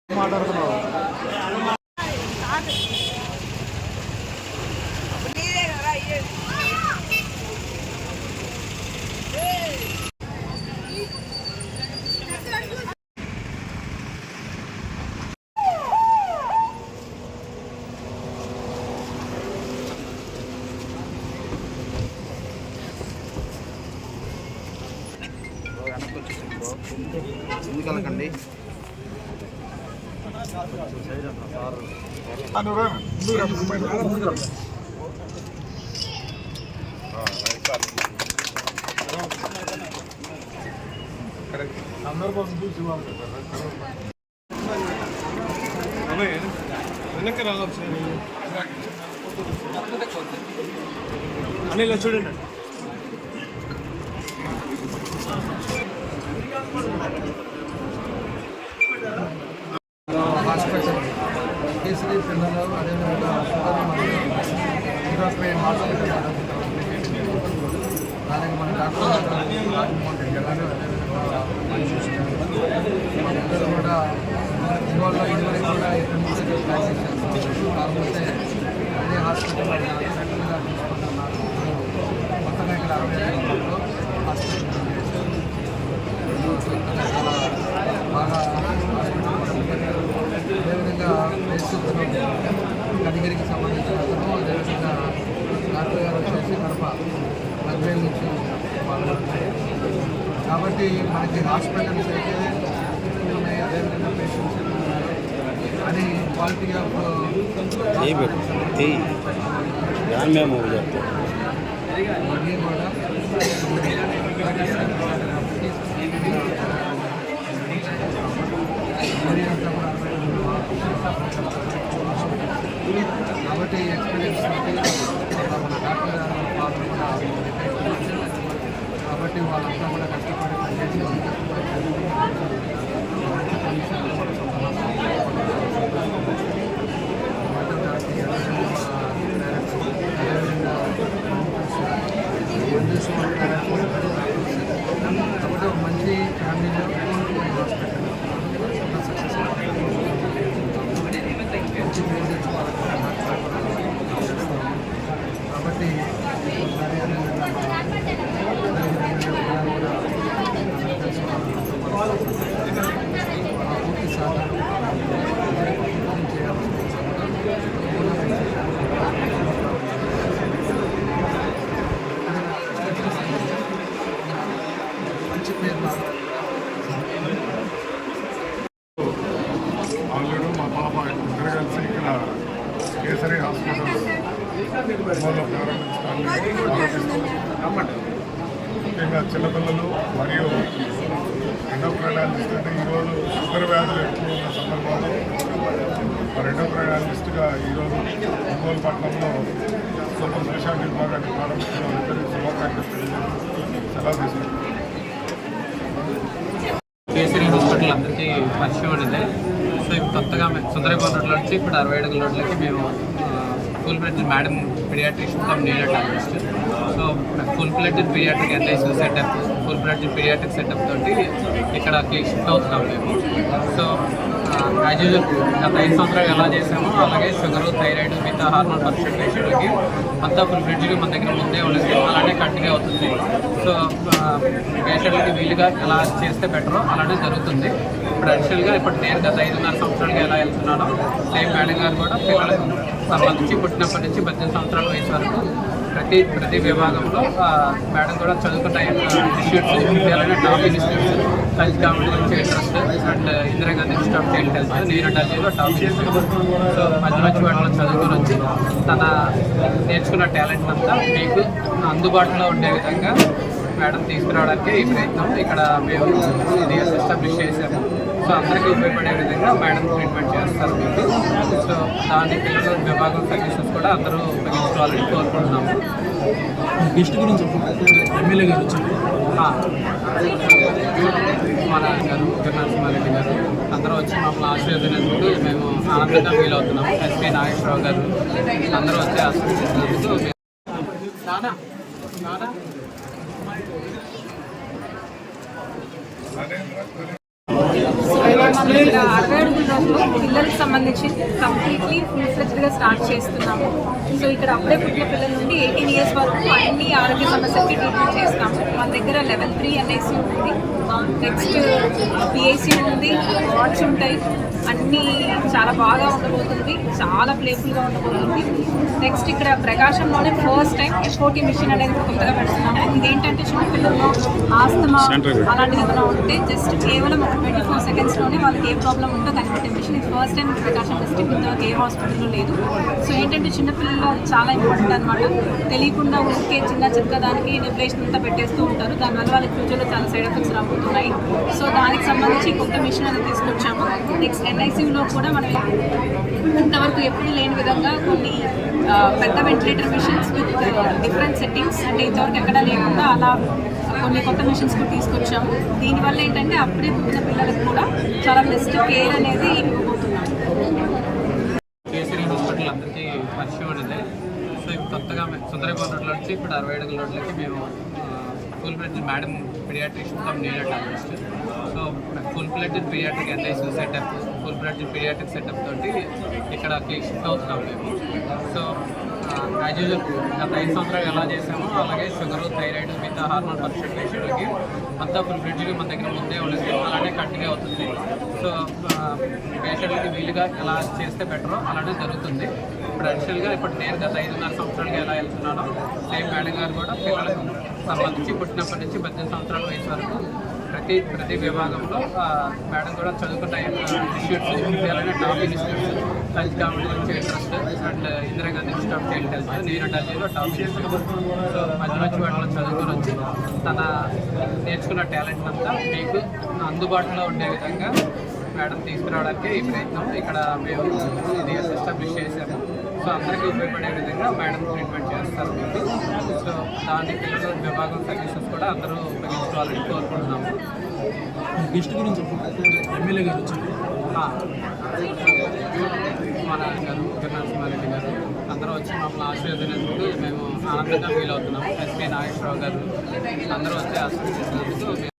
మాట్లాడుతున్నావు ఎందుకలకండి సందర్భం చూసి వెనక్కి రావాలి సార్ అని ఇలా చూడండి. హాస్పిటల్ కేసరి పిల్లలు అదేవిధంగా హాస్పిటల్ దానికి మన డాక్టర్ రాజమోహన్ రెడ్డి గారు అదేవిధంగా మనందరూ కూడా ఇవాళ ఇదివరకు కూడా ఎక్కడి నుంచి ప్రాక్టీస్ చేస్తున్నారు. కాకపోతే అదే హాస్పిటల్ సెంటర్గా తీసుకుంటున్నారు. మొత్తంగా ఇక్కడ 65 హాస్పిటల్ బాగా అదేవిధంగా పరిస్థితులు కనిగిరికి సంబంధించిన అతను అదేవిధంగా డాక్టర్ గారు వచ్చేసి కడప మధ్యవేల నుంచి పాల్గొంటున్నారు. కాబట్టి మనకి హాస్పిటల్స్ అయితే ఉన్నాయి, అదేవిధంగా పేషెంట్స్ ఉన్నారు అని క్వాలిటీ ఆఫ్ అన్నీ కూడా కాబట్టి ఎక్స్పీరియన్స్ మన డాక్టర్ గారు కాబట్టి వాళ్ళంతా కూడా కష్టపడి పనిచేసి కాబట్టి ఒక మంచి ఫ్యామిలీలో హాస్పిటల్ సక్సెస్ కాబట్టి పూర్తి సాధన మంచి పేరు ఆల్రెడీ మా పాప ఇద్దరు కలిసి ఇక్కడ కేసరి హాస్పిటల్ ప్రారంభించడానికి ముఖ్యంగా చిన్నపిల్లలు మరియు ఎండోక్రైనాలజిస్ట్ అంటే ఈరోజు షుగర్ వ్యాధులు ఎక్కువ ఉన్న సందర్భంలో మరి ఎండోక్రైనాలజిస్ట్గా ఈరోజు ఒంగోలు పట్టణంలో సూపర్ స్పెషాలిటీ విభాగాన్ని ప్రారంభించడం శుభాకాంక్షలు సెలవు తీసుకుంటున్నాను. కేసరి హాస్పిటల్ అందరికీ పరిచయం అనేది. సో ఇప్పుడు కొత్తగా మేము సుందరగోడ నుంచి ఇప్పుడు 67 అడుగుల రోడ్లకి మేము full plated madam paediatrician cum neonatologist. So full plated paediatric NIC setup, full plated paediatric setup తోటి ఇక్కడకి షిఫ్ట్ అవుతున్నాం మేము. సో యాజ్ యూజువల్ గత 5 సంవత్సరాలు ఎలా చేసామో అలాగే షుగరు, థైరాయిడ్, మిగతా హార్మోన్ పర్సెంట్ పేషెంట్లకి అంతా ఫుల్ ఫ్లెడ్జ్గా మన దగ్గర ముందే ఉండేది, అలానే కంటిన్యూ అవుతుంది. సో పేషెంట్లకి వీలుగా ఎలా చేస్తే బెటరో అలానే జరుగుతుంది. ఇప్పుడు అడిషనల్గా ఇప్పుడు నేను గత 5.5 సంవత్సరాలుగా ఎలా వెళ్తున్నానో సేమ్ మేడం గారు కూడా పిల్లలకు సంబంధించి పుట్టినప్పటి నుంచి 18 సంవత్సరాల వయసు వరకు ప్రతి విభాగంలో మేడం కూడా చదువుకున్న ఇన్స్టిట్యూట్స్, ఇండియాలోనే టాప్ ఇన్స్టిట్యూట్స్, హెల్త్ గవర్నమెంట్ గురించి interest and Indira Gandhi institute of child health, నేను ఢిల్లీలో టాప్ ఇన్స్టిట్యూట్. సో మంచి మంచి వాటిలో చదువుకొని వచ్చి తన నేర్చుకున్న టాలెంట్ అంతా మీకు అందుబాటులో ఉండే విధంగా మేడం తీసుకురావడానికి ఈ ప్రయత్నం ఇక్కడ మేము ఇది ఎస్టాబ్లిష్ చేసాము. సో అందరికీ ఉపయోగపడే విధంగా మేడం ట్రీట్మెంట్ చేస్తారు మీకు. సో దాని పిల్లల విభాగం సర్వీసెస్ కూడా అందరూ ఉపయోగించుకోవాలని కోరుకుంటున్నాము. గెస్ట్ గురించి ఎమ్మెల్యే గారు వచ్చారు, మన గారు నరసింహారెడ్డి గారు అందరూ వచ్చి మమ్మల్ని ఆశీర్వదించినందుకు మేము ఆనందంగా ఫీల్ అవుతున్నాము. ఎస్పీ నాగేశ్వరరావు గారు అందరూ వచ్చి ఆశీర్వదించినందుకు అదే మనం ఇక్కడ 60 అడుగుల రోడ్లో పిల్లలకి సంబంధించి కంప్లీట్లీ ఫుల్ ఫ్లెడ్జ్డ్గా స్టార్ట్ చేస్తున్నాము. సో ఇక్కడ అప్పుడే పుట్టిన పిల్లల నుండి 18 ఇయర్స్ వరకు అన్ని ఆరోగ్య సమస్యలకి ట్రీట్మెంట్ చేస్తాము. మన దగ్గర లెవెల్ 3 NICU ఉంది, నెక్స్ట్ PICU ఉంది, వార్డ్స్ ఉంటాయి. అన్నీ చాలా బాగా ఉండబోతుంది, చాలా ప్లేఫుల్గా ఉండబోతుంది. నెక్స్ట్ ఇక్కడ ప్రకాశంలోనే ఫస్ట్ టైం FOT మిషన్ అనేది కొత్తగా పెడుతున్నాము. ఇదేంటంటే చిన్నపిల్లల్లో ఆస్తమా అలాంటిది ఏమైనా ఉంటే జస్ట్ కేవలం ఒక 24 సెకండ్స్లోనే వాళ్ళకి ఏ ప్రాబ్లం ఉందో కనిపెట్టే మిషన్. ఇది ఫస్ట్ టైం ప్రకాశం డిస్ట్రిక్ట్ ఇంతవరకు ఏ హాస్పిటల్లో లేదు. సో ఏంటంటే చిన్నపిల్లల్లో చాలా ఇంపార్టెంట్ అనమాట. తెలియకుండా ఊరికే చిన్న చిన్న దానికి నెబులైజేషన్ అంతా పెట్టేస్తూ ఉంటారు. దానివల్ల వాళ్ళకి ఫ్యూచర్లో చాలా సైడ్ ఎఫెక్ట్స్ రాబోతున్నాయి. సో దానికి సంబంధించి కొత్త మిషన్ అనేది తీసుకొచ్చాము. నెక్స్ట్ NICUలో కూడా మనం ఇంతవరకు ఎప్పుడు లేని విధంగా కొన్ని పెద్ద ventilator machines with different settings అంటే ఇంతవరకు ఎక్కడా లేకుండా అలా కొన్ని కొత్త మిషన్స్ కూడా తీసుకొచ్చాము. దీనివల్ల ఏంటంటే అప్పుడే పుట్టిన పిల్లలకు కూడా చాలా బెస్ట్ కేర్ అనేది ఇవ్వబోతున్నాము. కేసరి హాస్పిటల్ అందరికీ పరిచయం అనేది. సో ఇప్పుడు కొత్తగా సుందరగోన్ రోడ్లో వచ్చి ఇప్పుడు 60 అడుగుల రోడ్లకి మేము full fledged madam paediatrician cum neonatologist. So full fledged paediatric NICU setup, full fledged paediatric setup తోటి ఇక్కడకి షిఫ్ట్ అవుతున్నాం మేము. సో యాజ్ యూజువల్ గత 5 సంవత్సరాలు ఎలా చేసామో అలాగే షుగర్, థైరాయిడ్, మిగతా హార్మోన్ పరీక్ష పేషెంట్లకి అంతా ఫుల్ ఫ్లెడ్జ్గా మన దగ్గర ముందే ఉండేది, అలానే కంటిన్యూ అవుతుంది. సో పేషెంట్లకి వీలుగా ఎలా చేస్తే బెటరో అలానే జరుగుతుంది. ఇప్పుడు అడిషనల్గా ఇప్పుడు నేను గత 5.5 సంవత్సరాలుగా ఎలా వెళ్తున్నానో సేమ్ మేడం గారు కూడా పిల్లలకు సంబంధించి పుట్టినప్పటి నుంచి 18 సంవత్సరాల వయసు వరకు ప్రతి విభాగంలో మేడం కూడా చదువుకున్న ఇన్స్టిట్యూట్స్ అలానే టాప్ ఇన్స్టిట్యూట్స్ హెల్త్ గవర్నమెంట్ గురించి interest and Indira Gandhi institute of child health నీనటాలజీలో top institute. So మధ్య నుంచి వాటిలో చదువుకొని వచ్చి తన నేర్చుకున్న టాలెంట్ అంతా మీకు అందుబాటులో ఉండే విధంగా మేడం తీసుకురావడానికి ఈ ప్రయత్నం ఇక్కడ మేము ఇది ఎస్టాబ్లిష్ చేశాము. సో అందరికీ ఉపయోగపడే విధంగా మేడం ట్రీట్మెంట్ చేస్తారు మీకు. సో దాని పిల్లల విభాగం సర్వీసెస్ కూడా అందరూ ఉపయోగించుకోవాలని కోరుకుంటున్నాము. గెస్ట్ గురించి ఎమ్మెల్యే గారు వచ్చారు, మన గారు నరసింహారెడ్డి గారు అందరూ వచ్చి మమ్మల్ని ఆశీర్వదించినందుకు మేము ఆనందంగా ఫీల్ అవుతున్నాము. SP నాగేశ్వరరావు గారు అందరూ వచ్చి ఆశీర్వదించినందుకు